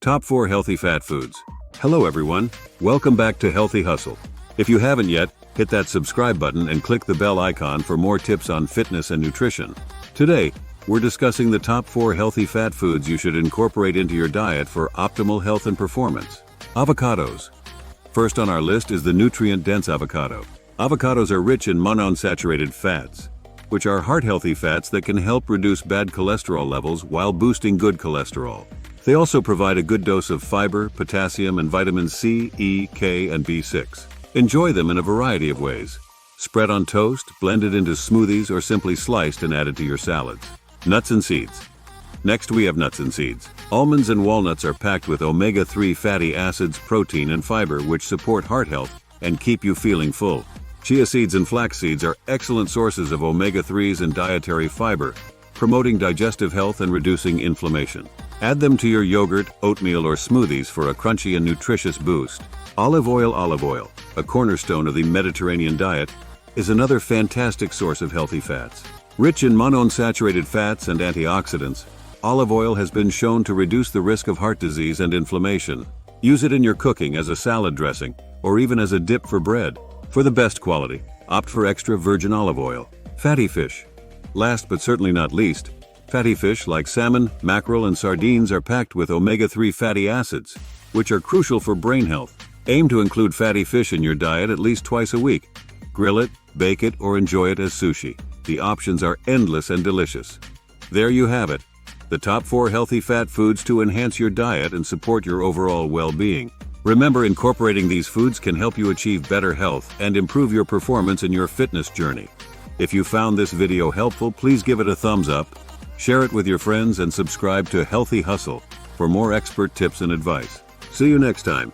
Top 4 Healthy Fat Foods. Hello everyone, welcome back to Healthy Hustle. If you haven't yet, hit that subscribe button and click the bell icon for more tips on fitness and nutrition. Today, we're discussing the top 4 healthy fat foods you should incorporate into your diet for optimal health and performance. Avocados. First on our list is the nutrient-dense avocado. Avocados are rich in monounsaturated fats, which are heart-healthy fats that can help reduce bad cholesterol levels while boosting good cholesterol. They also provide a good dose of fiber, potassium, and vitamins C, E, K, and B6. Enjoy them in a variety of ways. Spread on toast, blended into smoothies, or simply sliced and added to your salads. Nuts and seeds. Next we have nuts and seeds. Almonds and walnuts are packed with omega-3 fatty acids, protein, and fiber which support heart health and keep you feeling full. Chia seeds and flax seeds are excellent sources of omega-3s and dietary fiber, promoting digestive health and reducing inflammation. Add them to your yogurt, oatmeal, or smoothies for a crunchy and nutritious boost. Olive oil, a cornerstone of the Mediterranean diet, is another fantastic source of healthy fats. Rich in monounsaturated fats and antioxidants, olive oil has been shown to reduce the risk of heart disease and inflammation. Use it in your cooking as a salad dressing, or even as a dip for bread. For the best quality, opt for extra virgin olive oil. Fatty fish. Last but certainly not least, fatty fish like salmon, mackerel, and sardines are packed with omega-3 fatty acids, which are crucial for brain health. Aim to include fatty fish in your diet at least twice a week. Grill it, bake it, or enjoy it as sushi. The options are endless and delicious. There you have it, the top 4 healthy fat foods to enhance your diet and support your overall well-being. Remember, incorporating these foods can help you achieve better health and improve your performance in your fitness journey. If you found this video helpful, please give it a thumbs up, share it with your friends, and subscribe to Healthy Hustle for more expert tips and advice. See you next time.